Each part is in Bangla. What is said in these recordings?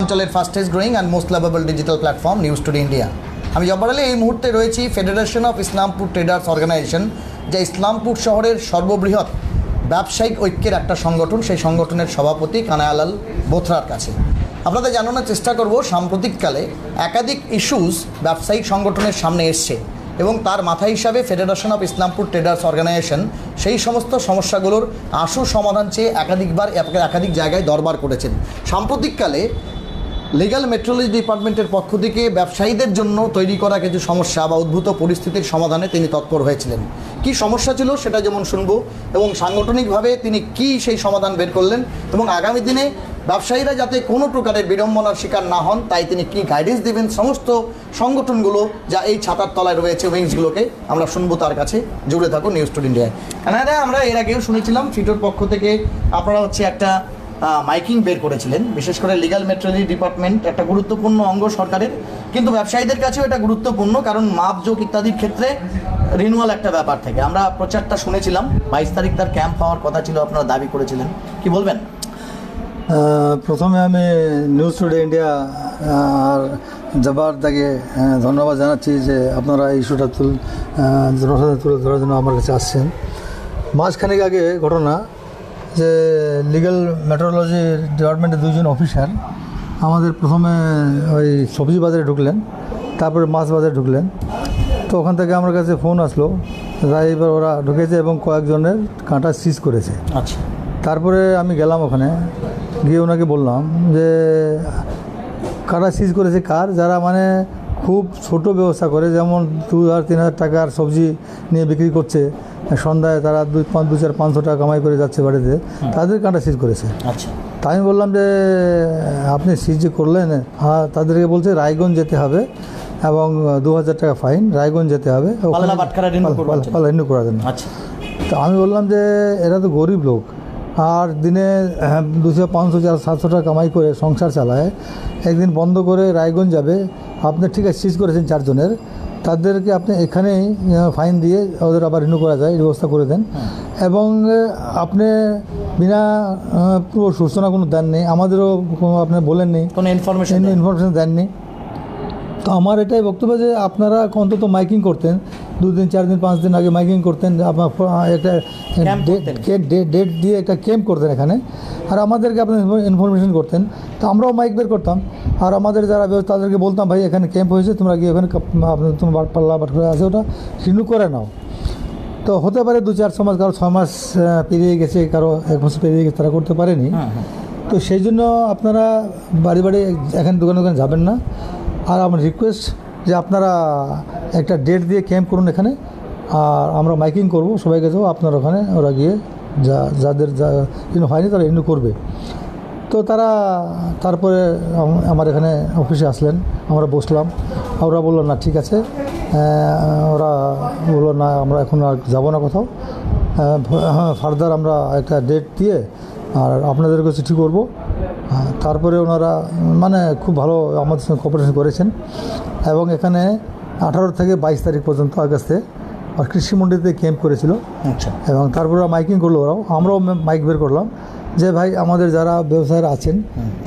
অঞ্চলের fastest growing and most lovable digital platform news today India. আমি জব্বার আলী। এই মুহূর্তে রয়েছি federation of Islampur traders organization, যা ইসলামপুর শহরের সর্ববৃহৎ ব্যবসায়িক ঐক্যের একটা সংগঠন। সেই সংগঠনের সভাপতি কানায়ালাল বোথরার কাছে আপনাদের জানানোর চেষ্টা করব সাম্প্রতিককালে একাধিক ইস্যুস ব্যবসায়িক সংগঠনের সামনে এসছে এবং তার মাথা হিসাবে federation of Islampur traders organization সেই সমস্ত সমস্যাগুলোর আশু সমাধান চেয়ে একাধিক জায়গায় দরবার করেছেন। সাম্প্রতিককালে লিগ্যাল মেট্রোলজি ডিপার্টমেন্টের পক্ষ থেকে ব্যবসায়ীদের জন্য তৈরি করা কিছু সমস্যা বা উদ্ভূত পরিস্থিতির সমাধানে তিনি তৎপর হয়েছিলেন। কি সমস্যা ছিল সেটা যেমন শুনবো এবং সাংগঠনিকভাবে তিনি কি সেই সমাধান বের করলেন এবং আগামী দিনে ব্যবসায়ীরা যাতে কোনো প্রকারের বিড়ম্বনার শিকার না হন তাই তিনি কি গাইডেন্স দেবেন সমস্ত সংগঠনগুলো যা এই ছাতার তলায় রয়েছে উইংসগুলোকে আমরা শুনবো তার কাছে। জুড়ে থাকুন নিউজ টুডে ইন্ডিয়ায়। আমরা এর আগেও শুনেছিলাম ফিটোর পক্ষ থেকে আপনারা একটা মাইকিং বের করেছিলেন, বিশেষ করে লিগ্যাল মেট্রোলজি ডিপার্টমেন্ট একটা গুরুত্বপূর্ণ অঙ্গ সরকারের, কিন্তু ব্যবসায়ীদের কাছেও এটা গুরুত্বপূর্ণ কারণ মাপজোক ইত্যাদির ক্ষেত্রে রিনুয়াল একটা ব্যাপার থেকে আমরা প্রচারটা শুনেছিলাম। 22 তারিখ তার ক্যাম্প হওয়ার কথা ছিল, আপনারা দাবি করেছিলেন, কি বলবেন? প্রথমে আমি নিউজ টুডে ইন্ডিয়া আর জব্বার দাকে ধন্যবাদ জানাচ্ছি যে আপনারা এই ইস্যুটা তুলে ধরার জন্য আমার কাছে আসছেন। মাসখানেক আগে ঘটনা যে লিগ্যাল মেট্রোলজি ডিপার্টমেন্টের দুইজন অফিসার আমাদের প্রথমে ওই সবজি বাজারে ঢুকলেন, তারপরে মাছ বাজারে ঢুকলেন। তো ওখান থেকে আমার কাছে ফোন আসলো, এবার ওরা ঢুকেছে এবং কয়েকজনের কাঁটা সিজ করেছে। আচ্ছা, তারপরে আমি গেলাম ওখানে, গিয়ে ওনাকে বললাম যে কারা সিজ করেছে কার, যারা মানে খুব ছোট ব্যবসা করে, যেমন 2,000-3,000 টাকার সবজি নিয়ে বিক্রি করছে, সন্ধ্যায় তারা 2-4-500 টাকা কামাই করে যাচ্ছে বাড়িতে, তাদের কাঁটা সিজ করেছে। আচ্ছা, তাই আমি বললাম যে আপনি সিজ যে করলেন, হ্যাঁ, তাদেরকে বলছে রায়গঞ্জ যেতে হবে এবং 2,000 টাকা ফাইন, রায়গঞ্জ যেতে হবে, রিনিউ করা দেন। আচ্ছা, তো আমি বললাম যে এরা তো গরিব লোক আর দিনে 200-500-700 টাকা কামাই করে সংসার চালায়, একদিন বন্ধ করে রায়গঞ্জ যাবে, আপনি ঠিক আছে সিজ করেছেন 4 জনের, তাদেরকে আপনি এখানেই ফাইন দিয়ে ওদের আবার রিনিউ করা যায় এই ব্যবস্থা করে দেন। এবং আপনি বিনা পুরো সূচনা কোনো দেননি, আমাদেরও আপনি বলেননি, কোনো ইনফরমেশন দেননি। তো আমার এটাই বক্তব্য যে আপনারা অন্তত মাইকিং করতেন, 2 দিন 4 দিন 5 দিন আগে মাইকিং করতেন, আপনার একটা ডেট দিয়ে একটা ক্যাম্প করতেন এখানে, আর আমাদেরকে আপনার ইনফরমেশন করতেন, তো আমরাও মাইক বের করতাম আর আমাদের যারা তাদেরকে বলতাম ভাই এখানে ক্যাম্প হয়েছে, তোমরা গিয়ে ওখানে তোমার পাল্লা বাটখারা আছে ওটা রিনিউ করে নাও। তো হতে পারে 2-4 মাস, কারো 6 মাস পেরিয়ে গেছে, কারো 1 বছর পেরিয়ে গেছে, তারা করতে পারেনি। তো সেই জন্য আপনারা বাড়ি বাড়ি এখানে দোকানে যাবেন না। আর আমার রিকোয়েস্ট যে আপনারা একটা ডেট দিয়ে ক্যাম্প করুন এখানে, আর আমরা মাইকিং করব, সবাইকে যাবো আপনার ওখানে, ওরা গিয়ে যাদের রিনিউ হয়নি তারা রিনিউ করবে। তো তারা তারপরে আমার এখানে অফিসে আসলেন, আমরা বসলাম, ওরা বললো না ঠিক আছে, ওরা বললো না আমরা এখন আর যাবো না কোথাও, ফার্দার আমরা একটা ডেট দিয়ে আর আপনাদেরকে চিঠি করবো। তারপরে ওনারা মানে খুব ভালো আমাদের সঙ্গে কোঅপারেশন করেছেন এবং এখানে 18 থেকে 22 তারিখ পর্যন্ত আগস্টে আর কৃষি মন্ডিতে ক্যাম্প করেছিল। আচ্ছা, এবং তারপরে মাইকিং করলো ওরাও, আমরাও মাইক বের করলাম যে ভাই আমাদের যারা ব্যবসায়ীরা আছেন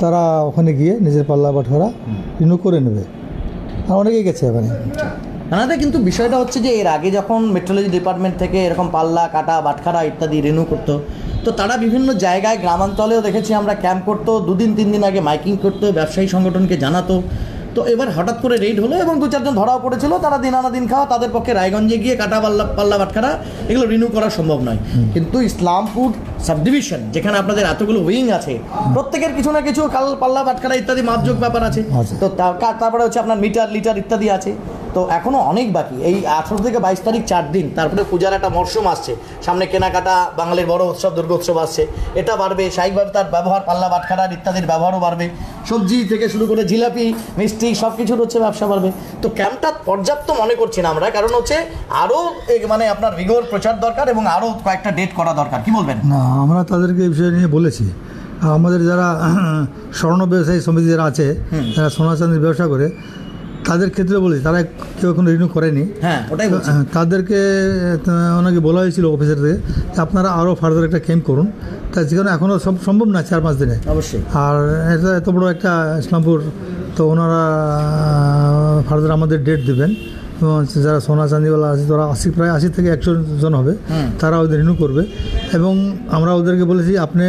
তারা ওখানে গিয়ে নিজের পাল্লা বাটখারা রিনিউ করে নেবে, আর অনেকেই গেছে ওখানে। কিন্তু বিষয়টা হচ্ছে যে এর আগে যখন মেট্রোলজি ডিপার্টমেন্ট থেকে এরকম পাল্লা কাটা বাটখারা ইত্যাদি রিনিউ করতো, তো তারা বিভিন্ন জায়গায় গ্রামাঞ্চলেও দেখেছি আমরা ক্যাম্প করতো, 2-3 দিন আগে মাইকিং করতো, ব্যবসায়ী সংগঠনকে জানাতো। তো এবার হঠাৎ করে রেড হলো এবং 2-4 জন ধরাও পড়েছিল, তারা দিন আনা দিন খাওয়া, তাদের পক্ষে রায়গঞ্জে গিয়ে কাটা পাল্লা বাটখারা এগুলো রিনিউ করা সম্ভব নয়। কিন্তু ইসলামপুর সাব ডিভিশন যেখানে আপনাদের এতগুলো উইং আছে, প্রত্যেকের কিছু না কিছু পাল্লা বাটখারা ইত্যাদি মাপযোগ ব্যাপার আছে। তো তারপরে হচ্ছে আপনার মিটার লিটার ইত্যাদি আছে। তো এখনও অনেক বাকি, এই 18 থেকে 22 তারিখ 4 দিন, তারপরে পূজার একটা মরশুম আসছে সামনে, কেনাকাটা, বাঙালির বড় উৎসব দুর্গোৎসব আসছে, এটা বাড়বে, স্বাভাবিকভাবে তার ব্যবহার পাল্লা বাটখারার ইত্যাদির ব্যবহারও বাড়বে, সবজি থেকে শুরু করে জিলাপি মিষ্টি সব কিছুর হচ্ছে ব্যবসা বাড়বে। তো ক্যাম্পটা পর্যাপ্ত মনে করছি না আমরা, কারণ হচ্ছে আরও মানে আপনার বিগর প্রচার দরকার এবং আরও কয়েকটা ডেট করা দরকার, কি বলবেন? না, আমরা তাদেরকে এই বিষয় নিয়ে বলেছি, আমাদের যারা স্বর্ণ ব্যবসায়ী সমিতি যারা আছে, যারা সোনা চাঁদির ব্যবসা করে, তাদের ক্ষেত্রে বলেছি, তারা কেউ এখন রিনিউ করেনি। হ্যাঁ, ওটাই বলছি। তাদেরকে ওনাকে বলা হয়েছিল অফিসার থেকে যে আপনারা আরও ফার্দার একটা ক্যাম্প করুন, তা যেখানে এখনও সব সম্ভব না 4-5 দিনে। অবশ্যই। আর এটা এত বড় একটা ইসলামপুর, তো ওনারা ফার্দার আমাদের ডেট দেবেন এবং যারা সোনা চাঁদিওয়ালা আছে তারা প্রায় 80 থেকে 100 জন হবে, তারা ওদের রিনিউ করবে। এবং আমরা ওদেরকে বলেছি আপনি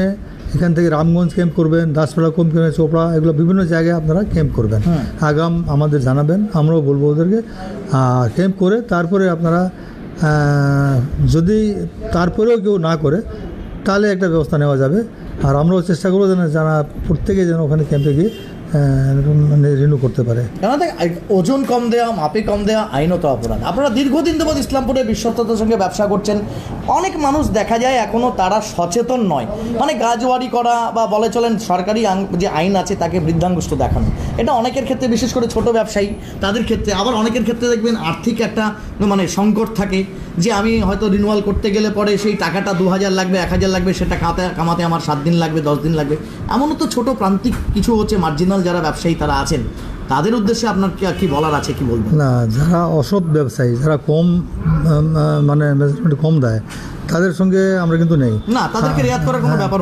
এখান থেকে রামগঞ্জ ক্যাম্প করবেন, দাসপাড়া ক্যাম্প করবেন, চোপড়া, এগুলো বিভিন্ন জায়গায় আপনারা ক্যাম্প করবেন, আগাম আমাদের জানাবেন, আমরাও বলবো ওদেরকে। ক্যাম্প করে তারপরে আপনারা যদি তারপরেও কেউ না করে তাহলে একটা ব্যবস্থা নেওয়া যাবে। আর আমরাও চেষ্টা করবো যেন যারা প্রত্যেকে যেন ওখানে ক্যাম্পে গিয়ে রিনিউ করতে পারে। কেন ওজন কম দেওয়া, মাপে কম দেওয়া আইনত অপরাধ। আপনারা দীর্ঘদিন যাবৎ ইসলামপুরে বিশ্বস্ততার সঙ্গে ব্যবসা করছেন। অনেক মানুষ দেখা যায় এখনও তারা সচেতন নয়, মানে গাজওয়ারি করা বা বলে চলেন সরকারি যে আইন আছে তাকে বৃদ্ধাঙ্গুষ্ঠ দেখানো। এটা অনেকের ক্ষেত্রে, বিশেষ করে ছোট ব্যবসায়ী তাদের ক্ষেত্রে, আবার অনেকের ক্ষেত্রে দেখবেন আর্থিক একটা মানে সংকট থাকে যে আমি হয়তো রিনিউয়াল করতে গেলে পরে সেই টাকাটা 2000 লাগবে, 1000 লাগবে, সেটা কামাতে আমার 7 দিন লাগবে, 10 দিন লাগবে। এমনও তো ছোট প্রান্তিক কিছু হচ্ছে মার্জিনাল যারা ব্যবসায়ী তারা আছেন, তাদের উদ্দেশ্যে আপনার কি বলার আছে, কি বলবেন? না, যারা অসৎ ব্যবসায়ী, যারা কম মানে মেজারমেন্ট কম দেয়, তাদের সঙ্গে আমরা কিন্তু নেই না, তাদেরকে রেয়াত করার কোনো ব্যাপার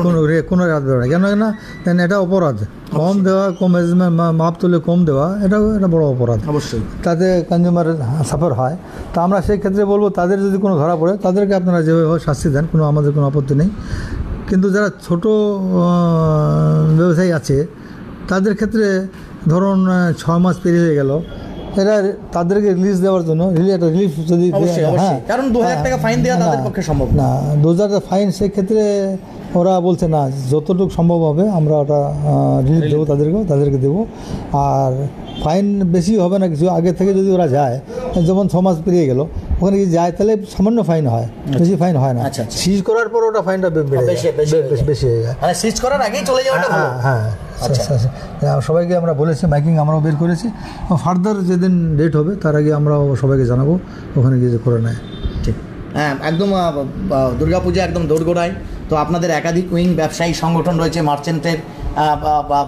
কোনো রেয়াত ব্যাপার না। কেন এটা অপরাধ। কম দেওয়া, কম মেজারমেন্ট মাপ তুলে কম দেওয়া, এটা বড় অপরাধ। অবশ্যই তাতে কনজিউমার সাফার হয়। তো আমরা সেই ক্ষেত্রে বলবো তাদের যদি কোনো ধরা পড়ে তাদেরকে আপনারা যেভাবে হয় শাস্তি দেন, আমাদের কোনো আপত্তি নেই। কিন্তু যারা ছোট ব্যবসায়ী আছে তাদের ক্ষেত্রে ধরুন 6 মাস পেরিয়ে হয়ে গেল, এরা তাদেরকে রিলিজ দেওয়ার জন্য একটা রিলিফ যদি, কারণ 2000 টাকা ফাইন দেওয়া তাদের পক্ষে সম্ভব না। 2000 টাকা ফাইন, সেক্ষেত্রে ওরা বলছে না, যতটুকু সম্ভব হবে আমরা ওটা রিলিফ দেবো, তাদেরকে দেবো। আর ফাইন বেশি হবে না কিছু, আগে থেকে যদি ওরা যায়, যেমন 6 মাস পেরিয়ে গেল, ওখানে যদি যায় তাহলে সামান্য ফাইন হয়, বেশি ফাইন হয় না। সিজ করার পর ওটা ফাইনটা বেশি হয়ে যায়, মানে সিজ করার আগেই চলে যাওয়াটা ভালো। হ্যাঁ, সবাইকে আমরা বলেছি, মাইকিং আমরাও বের করেছি। ফার্দার যেদিন ডেট হবে তার আগে আমরা সবাইকে জানাবো, ওখানে গিয়ে যে করে নেয়। ঠিক, হ্যাঁ, একদম দুর্গাপূজা একদম দোরগোড়ায়। তো আপনাদের একাধিক উইং ব্যবসায়ী সংগঠন রয়েছে, মার্চেন্টের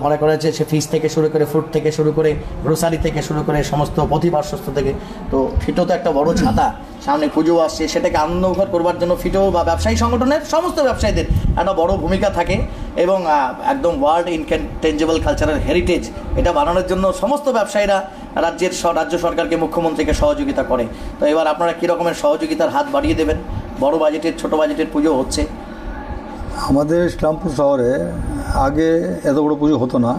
মনে করেছে সে ফিস থেকে শুরু করে, ফ্রুট থেকে শুরু করে, গ্রোসারি থেকে শুরু করে, সমস্ত পথিপার্শ্বস্থ থেকে। তো ফিটো তো একটা বড় ছাতা, সামনে পুজো আসছে, সেটাকে আনন্দঘর করবার জন্য ফিটো বা ব্যবসায়ী সংগঠনের সমস্ত ব্যবসায়ীদের একটা বড় ভূমিকা থাকে। এবং একদম ওয়ার্ল্ড ইনটেঞ্জেবল কালচারাল হেরিটেজ এটা বানানোর জন্য সমস্ত ব্যবসায়ীরা রাজ্য সরকারকে, মুখ্যমন্ত্রীকে সহযোগিতা করে। তো এবার আপনারা কী রকমের সহযোগিতার হাত বাড়িয়ে দেবেন? বড় বাজেটের, ছোট বাজেটের পুজো হচ্ছে। আমাদের ইসলামপুর শহরে আগে এত বড় পুজো হতো না,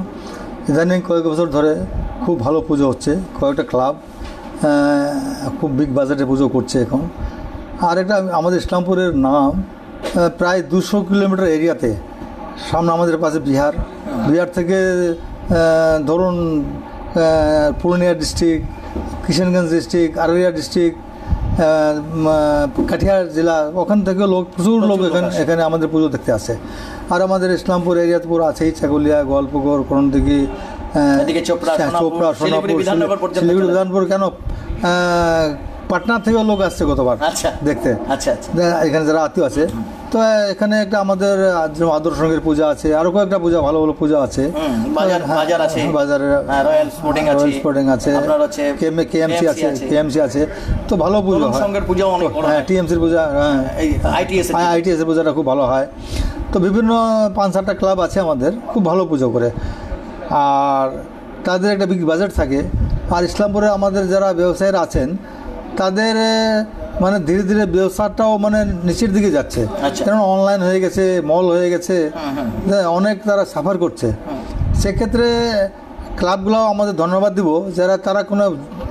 ইদানিং কয়েক বছর ধরে খুব ভালো পুজো হচ্ছে। কয়েকটা ক্লাব খুব বিগ বাজেটে পুজো করছে এখন। আর একটা আমাদের ইসলামপুরের নাম প্রায় 200 কিলোমিটার এরিয়াতে, সামনে আমাদের পাশে বিহার থেকে ধরুন Purulia district, Kishanganj district, Araria district, Katihar জেলা, ওখান থেকে প্রচুর লোক এখানে আমাদের পুজো দেখতে আসে। আর আমাদের ইসলামপুর এরিয়াতে পুরো আছেই, চাকুলিয়া, গোয়ালপুকুর, করণদিঘি, চোপড়া, সোনাপুর, শিলিগুড়ি, বিধানপুর, কেন পাটনা থেকেও লোক আসছে গতবার দেখতে। এখানে যারা আত্মীয় আছে, তো এখানে একটা আমাদের আদর্শ সঙ্গের পূজা আছে, আরো কয়েকটা পূজা, ভালো ভালো পূজা আছে। বাজারে রয়্যাল স্পোর্টিং আছে, কেএমসি আছে, তো ভালো পুজো হয়। হ্যাঁ, টিএমসির পূজা, আইটিএস এর পূজাটা খুব ভালো হয়। তো বিভিন্ন 5-7টা ক্লাব আছে আমাদের, খুব ভালো পুজো করে। আর তাদের একটা বিগ বাজেট থাকে। আর ইসলামপুরে আমাদের যারা ব্যবসায়ীরা আছেন তাদের মানে ধীরে ধীরে ব্যবসাটাও মানে নিচের দিকে যাচ্ছে, কারণ অনলাইন হয়ে গেছে, মল হয়ে গেছে, অনেক তারা সাফার করছে। সেক্ষেত্রে ক্লাবগুলোও আমাদের ধন্যবাদ দিব, যারা তারা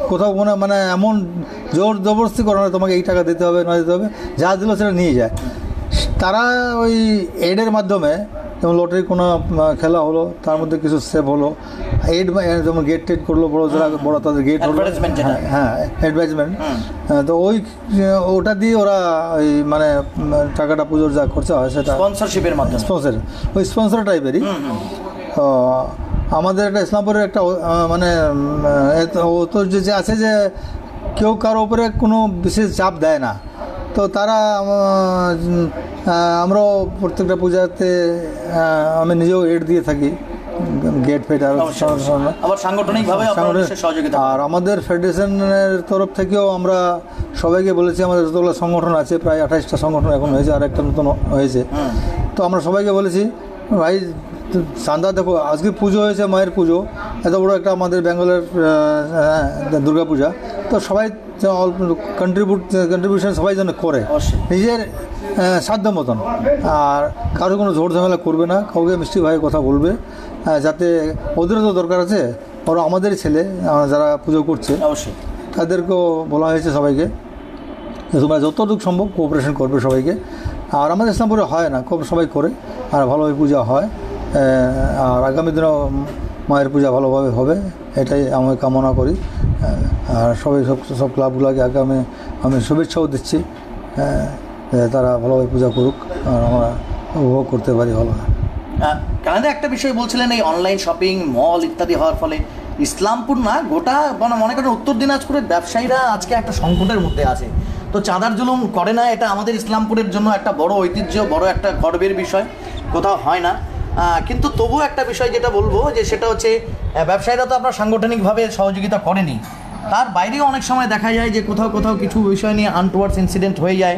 কোথাও মানে এমন জোর জবরদস্তি করে না তোমাকে এই টাকা দিতে হবে, না দিতে হবে, যা দিল সেটা নিয়ে যায়। তারা ওই এডের মাধ্যমে, যেমন লটারি কোনো খেলা হলো তার মধ্যে কিছু সেভ হলো, এড যেমন গেট টেড করলো, বড় তাদের গেট হলো, হ্যাঁ, অ্যাডভার্টাইজমেন্ট। তো ওটা দিয়ে ওরা ওই মানে টাকাটা পুজোর যা খরচা হয় সেটা স্পন্সরশিপের মাধ্যমে, ওই স্পন্সর টাইপেরই। তো আমাদের একটা ইসলামপুরের একটা মানে তো যে আছে যে কেউ কারো উপরে কোনো বিশেষ চাপ দেয় না। তো তারা আমরাও প্রত্যেকটা পূজাতে আমি নিজেও এড দিয়ে থাকি, গেট ফেট আরও আবার সাংগঠনিকভাবে সহযোগিতা। আর আমাদের ফেডারেশনের তরফ থেকেও আমরা সবাইকে বলেছি, আমাদের যতগুলো সংগঠন আছে প্রায় 28টা সংগঠন এখন হয়েছে, আর একটা নতুন হয়েছে। তো আমরা সবাইকে বলেছি ভাই চাঁদা দেখো, আজকে পুজো হয়েছে, মায়ের পুজো, এত বড় একটা আমাদের বেঙ্গলের দুর্গা পূজা, তো সবাই কন্ট্রিবিউশন সবাই যেন করে নিজের সাধ্য মতন, আর কারো কোনো ঝোড় ঝামেলা করবে না, কাউকে মিষ্টিভাবে কথা বলবে, যাতে ওদেরও তো দরকার আছে, ওরা আমাদেরই ছেলে যারা পুজো করছে, অবশ্যই তাদেরকেও বলা হয়েছে সবাইকে যে তোমরা যতটুকু সম্ভব কোঅপারেশন করবে সবাইকে। আর আমাদের ইসলামপুরে হয় না, খুব সবাই করে, আর ভালোভাবে পূজা হয়, আর আগামী দিনেও মায়ের পূজা ভালোভাবে হবে, এটাই আমি কামনা করি। আর সবাই সব ক্লাবগুলোকে আমি শুভেচ্ছাও দিচ্ছি, তারা ভালোভাবে পূজা করুক আর আমরা উপভোগ করতে পারি ভালো। কানাডা একটা বিষয় বলছিলেন, এই অনলাইন শপিং মল ইত্যাদি হওয়ার ফলে ইসলামপুর না গোটা মনে করেন উত্তর দিনাজপুরের ব্যবসায়ীরা আজকে একটা সংকটের মধ্যে আছে। তো চাঁদার জুলুম করে না, এটা আমাদের ইসলামপুরের জন্য একটা বড় ঐতিহ্য, বড় একটা গর্বের বিষয়, কোথাও হয় না। কিন্তু তবুও একটা বিষয় যেটা বলবো যে সেটা হচ্ছে ব্যবসায়ীরা তো আপনার সাংগঠনিকভাবে সহযোগিতা করেনি, তার বাইরেও অনেক সময় দেখা যায় যে কোথাও কিছু বিষয় নিয়ে আনটুয়ার্ডস ইনসিডেন্ট হয়ে যায়,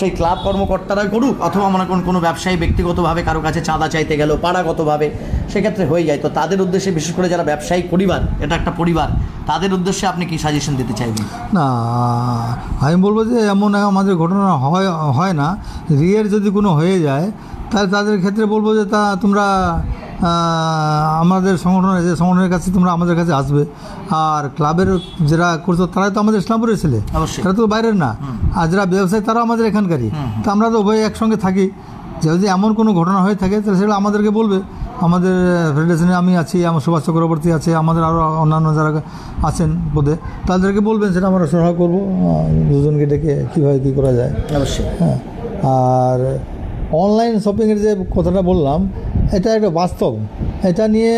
সেই ক্লাব কর্মকর্তারা করুক অথবা মনে করুন কোনো ব্যবসায়ী ব্যক্তিগতভাবে কারো কাছে চাঁদা চাইতে গেল পাড়াগতভাবে, সেক্ষেত্রে হয়ে যায়। তো তাদের উদ্দেশ্যে বিশেষ করে যারা ব্যবসায়িক পরিবার, এটা একটা পরিবার, তাদের উদ্দেশ্যে আপনি কি সাজেশন দিতে চাইবেন? না, আমি বলবো যে এমন আমাদের ঘটনা হয় না, রিয়ের যদি কোনো হয়ে যায় তাহলে তাদের ক্ষেত্রে বলবো যে তোমরা আমাদের সংগঠনের কাছে তোমরা আমাদের কাছে আসবে। আর ক্লাবের যারা করছো তারা তো আমাদের ইসলামপুরের ছেলে, তারা তো বাইরের না, আর যারা ব্যবসায়ী তারা আমাদের এখানকারই, তো আমরা তো উভয় একসঙ্গে থাকি। যদি এমন কোনো ঘটনা হয়ে থাকে তাহলে সেগুলো আমাদেরকে বলবে। আমাদের ফেডারেশনে আমি আছি, আমার সুভাষ চক্রবর্তী আছে, আমাদের আরও অন্যান্য যারা আছেন পদে, তাদেরকে বলবেন, সেটা আমরা সহায় করবো, দুজনকে ডেকে কীভাবে কী করা যায়। অবশ্যই। হ্যাঁ, আর অনলাইন শপিংয়ের যে কথাটা বললাম, এটা একটা বাস্তব। এটা নিয়ে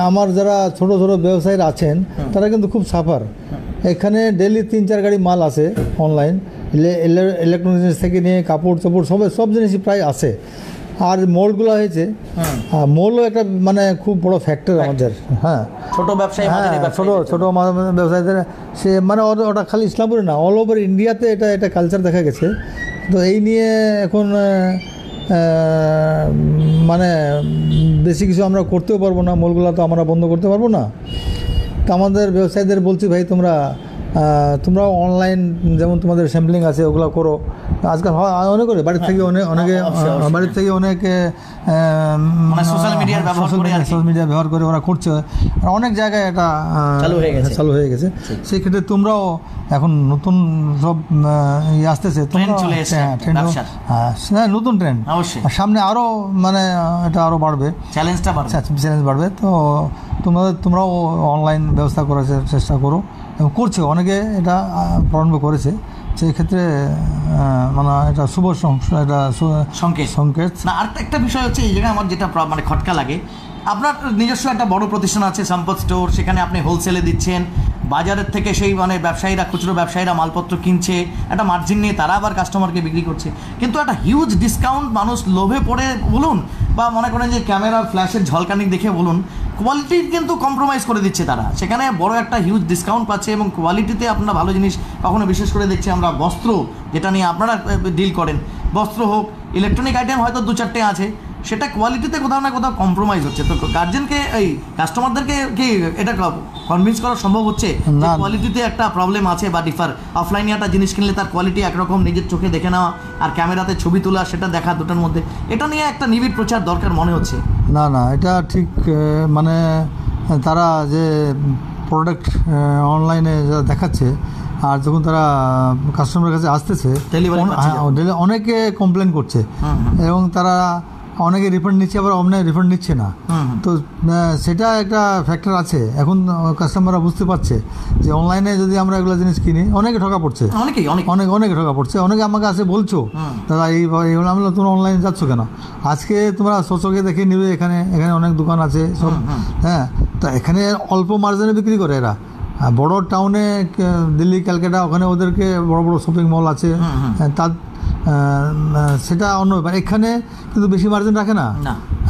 আমার যারা ছোট ছোট ব্যবসায়ীরা আছেন তারা কিন্তু খুব সাফার। এখানে ডেলি 3-4 গাড়ি মাল আসে অনলাইন, ইলেকট্রনিক্স থেকে নিয়ে কাপড় চাপড় সব জিনিসই প্রায় আসে। আর মলগুলো হয়েছে, মলও একটা মানে খুব বড় ফ্যাক্টর আমাদের। হ্যাঁ, ছোট ব্যবসায়ী, ছোট ব্যবসায়ীদের সে মানে ওটা খালি ইসলামপুরে না, অল ওভার ইন্ডিয়াতে এটা কালচার দেখা গেছে। তো এই নিয়ে এখন মানে বেশি কিছু আমরা করতেও পারবো না, মলগুলো তো আমরা বন্ধ করতে পারবো না। তো আমাদের ব্যবসায়ীদের বলছি, ভাই তোমরা অনলাইন যেমন তোমাদের স্যাম্পলিং আছে ওগুলো করো। আজকাল অনেক করে বাড়ির থেকে অনেকে সোশ্যাল মিডিয়া ব্যবহার করে ওরা করছে, আর অনেক জায়গায় এটা চালু হয়ে গেছে। সেই ক্ষেত্রে তোমরাও এখন নতুন সব আসতেছে, নতুন ট্রেন্ড সামনে আরও মানে এটা আরও বাড়বে, চ্যালেঞ্জ বাড়বে। তো তোমরাও অনলাইন ব্যবস্থা করার চেষ্টা করো, এবং করছে অনেকে, এটা প্রারম্ভ করেছে। সেই ক্ষেত্রে মানে এটা শুভ এটা সংকেত না। আর একটা বিষয় হচ্ছে এই জায়গায় আমার যেটা মানে খটকা লাগে, আপনার নিজস্ব একটা বড় প্রতিষ্ঠান আছে সম্পদ স্টোর, সেখানে আপনি হোলসেলে দিচ্ছেন, বাজারের থেকে সেই মানে ব্যবসায়ীরা, খুচরো ব্যবসায়ীরা মালপত্র কিনছে, একটা মার্জিন নিয়ে তারা আবার কাস্টমারকে বিক্রি করছে, কিন্তু একটা হিউজ ডিসকাউন্ট মানুষ লোভে পড়ে বলুন, বা মনে করেন যে ক্যামেরার ফ্ল্যাশের ঝলকানি দেখে বলুন, কোয়ালিটি কিন্তু কম্প্রোমাইজ করে দিচ্ছে তারা, সেখানে বড় একটা হিউজ ডিসকাউন্ট পাচ্ছে, এবং কোয়ালিটিতে আপনারা ভালো জিনিস কখনো বিশেষ করে দেখছি আমরা বস্ত্র, যেটা নিয়ে আপনারা ডিল করেন, বস্ত্র হোক, ইলেকট্রনিক আইটেম হয়তো 2-4টে আছে, সেটা কোয়ালিটিতে কোথাও না কোথাও কম্প্রোমাইজ হচ্ছে। তো গার্জেনকে এই কাস্টমারদেরকে কি এটা কনভিন্স করা সম্ভব হচ্ছে যে কোয়ালিটিতে একটা প্রবলেম আছে, বা ডিফার অফলাইনে একটা জিনিস কিনলে তার কোয়ালিটি একরকম নিজের চোখে দেখে নেওয়া, আর ক্যামেরাতে ছবি তোলা সেটা দেখা, দুটোর মধ্যে এটা নিয়ে একটা নিবিড় প্রচার দরকার মনে হচ্ছে। না, এটা ঠিক, মানে তারা যে প্রোডাক্ট অনলাইনে দেখাচ্ছে, আর যখন তারা কাস্টমারের কাছে আসতেছে অনেকে কমপ্লেন করছে, এবং তারা অনেকে রিফান্ড নিচ্ছে, আবার অনেকে রিফান্ড নিচ্ছে না। তো সেটা একটা ফ্যাক্টর আছে। এখন কাস্টমাররা বুঝতে পারছে যে অনলাইনে যদি আমরা এগুলো জিনিস কিনি, অনেকে ঠকা পড়ছে, অনেকে ঠকা পড়ছে। অনেকে আমাকে আসে বলছো, দাদা এইগুলো আমি তোমরা অনলাইনে যাচ্ছ কেন? আজকে তোমরা চোখে দেখে নিবে, এখানে অনেক দোকান আছে সব। হ্যাঁ, তো এখানে অল্প মার্জিনে বিক্রি করে এরা। বড় টাউনে দিল্লি, ক্যালকাটা, ওখানে ওদেরকে বড় বড় শপিং মল আছে, তার সেটা অন্য ব্যাপার। এখানে কিন্তু বেশি মার্জিন রাখে না।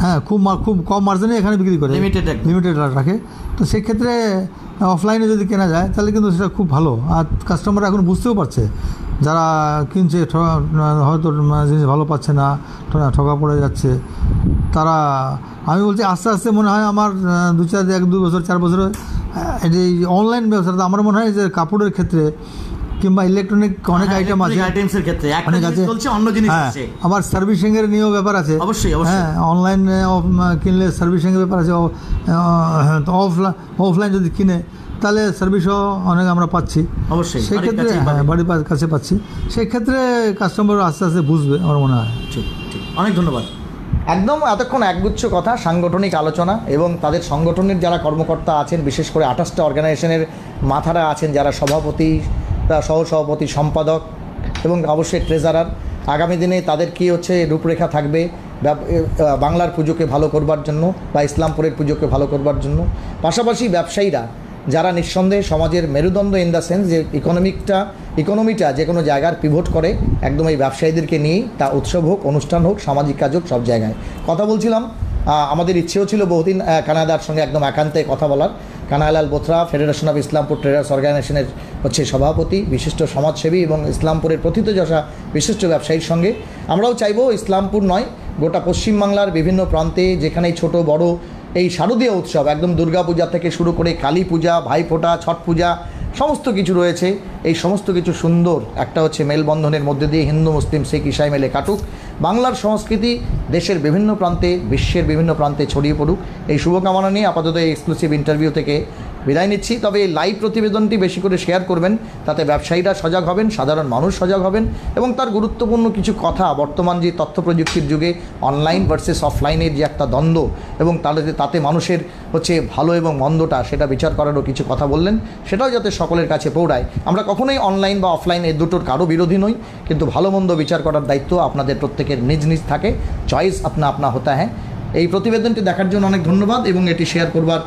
হ্যাঁ, খুব কম মার্জিনে এখানে বিক্রি করে, লিমিটেড রাখে। তো সেক্ষেত্রে অফলাইনে যদি কেনা যায় তাহলে কিন্তু সেটা খুব ভালো। আর কাস্টমার এখন বুঝতেও পারছে, যারা কিনছে হয়তো জিনিস ভালো পাচ্ছে না, ঠকা পড়ে যাচ্ছে, তারা, আমি বলছি আস্তে আস্তে মনে হয় আমার 1-2 বছর 4 বছরে এই অনলাইন ব্যবসাটা আমার মনে হয় যে কাপড়ের ক্ষেত্রে কিংবা ইলেকট্রনিক অনেক আইটেম আছে, আইটেমসের ক্ষেত্রে অনেক আছে, অন্য জিনিস আছে। আবার সার্ভিসিংয়ের নিয়েও ব্যাপার আছে। অবশ্যই হ্যাঁ, অনলাইনে কিনলে সার্ভিসিংয়ের ব্যাপার আছে। অফলাইন যদি কিনে তাহলে সার্ভিসও অনেক আমরা পাচ্ছি। অবশ্যই সেক্ষেত্রে বাড়ির কাছে পাচ্ছি, সেক্ষেত্রে কাস্টমার আস্তে আস্তে বুঝবে আমার মনে হয়। ঠিক। অনেক ধন্যবাদ। একদম এতক্ষণ একগুচ্ছ কথা, সাংগঠনিক আলোচনা এবং তাদের সংগঠনের যারা কর্মকর্তা আছেন, বিশেষ করে 28টা অর্গানাইজেশনের মাথারা আছেন, যারা সভাপতি, সহসভাপতি, সম্পাদক এবং অবশ্যই ট্রেজারার, আগামী দিনে তাদের কী হচ্ছে রূপরেখা থাকবে বাংলার পুজোকে ভালো করবার জন্য বা ইসলামপুরের পুজোকে ভালো করবার জন্য। পাশাপাশি ব্যবসায়ীরা যারা নিঃসন্দেহে সমাজের মেরুদণ্ড ইন দ্য সেন্স যে ইকোনমিটা যে কোনো জায়গার পিভট করে, একদম এই ব্যবসায়ীদেরকে নিয়েই, তা উৎসব হোক, অনুষ্ঠান হোক, সামাজিক কাজ হোক, সব জায়গায় কথা বলছিলাম। আমাদের ইচ্ছেও ছিল বহুদিন কানাডার সঙ্গে একদম একান্তে কথা বলার। Kanailal Bothra federation of Islampur traders অর্গানাইজেশনের সভাপতি, বিশিষ্ট সমাজসেবী এবং ইসলামপুরের প্রথিতযশা বিশিষ্ট ব্যবসায়ীর সঙ্গে আমরাও চাইবো ইসলামপুর নয়, গোটা পশ্চিমবাংলার বিভিন্ন প্রান্তে যেখানেই ছোট বড় এই শারদীয় উৎসব, একদম দুর্গাপূজা থেকে শুরু করে কালী পূজা, ভাইফোঁটা, ছট পূজা, সমস্ত কিছু রয়েছে। এই সমস্ত কিছু সুন্দর একটা মেলবন্ধনের মধ্যে দিয়ে হিন্দু, মুসলিম, শিখ, ইসাই মেলে কাটুক। বাংলার সংস্কৃতি দেশের বিভিন্ন প্রান্তে, বিশ্বের বিভিন্ন প্রান্তে ছড়িয়ে পড়ুক, এই শুভকামনা নিয়ে আপাতত এই এক্সক্লুসিভ ইন্টারভিউ থেকে বিদায় নিচ্ছি। তবে এই লাইভ প্রতিবেদনটি বেশি করে শেয়ার করবেন, তাতে ব্যবসায়ীরা সজাগ হবেন, সাধারণ মানুষ সজাগ হবেন এবং তার গুরুত্বপূর্ণ কিছু কথা, বর্তমান যে তথ্য প্রযুক্তির যুগে অনলাইন ভার্সেস অফলাইনের যে একটা দ্বন্দ্ব এবং তাতে মানুষের ভালো এবং মন্দটা সেটা বিচার করারও কিছু কথা বললেন, সেটাও যাতে সকলের কাছে পৌঁছায়। আমরা কখনোই অনলাইন বা অফলাইন এই দুটোর কারো বিরোধী নই, কিন্তু ভালো মন্দ বিচার করার দায়িত্ব আপনাদের প্রত্যেকের নিজ নিজ থাকে। চয়েস আপনা হতা হ্যাঁ। এই প্রতিবেদনটি দেখার জন্য অনেক ধন্যবাদ এবং এটি শেয়ার করবার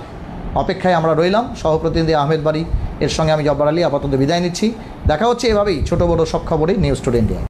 অপেক্ষায় আমরা রইলাম। সহপ্রতিনিধি আহমেদ বাড়ি, এর সঙ্গে আমি জব্বার আলী আপাতত বিদায় নিচ্ছি। দেখা হচ্ছে এভাবেই ছোটো বড়ো সব খবরে নিউজ টুডে ইন্ডিয়া।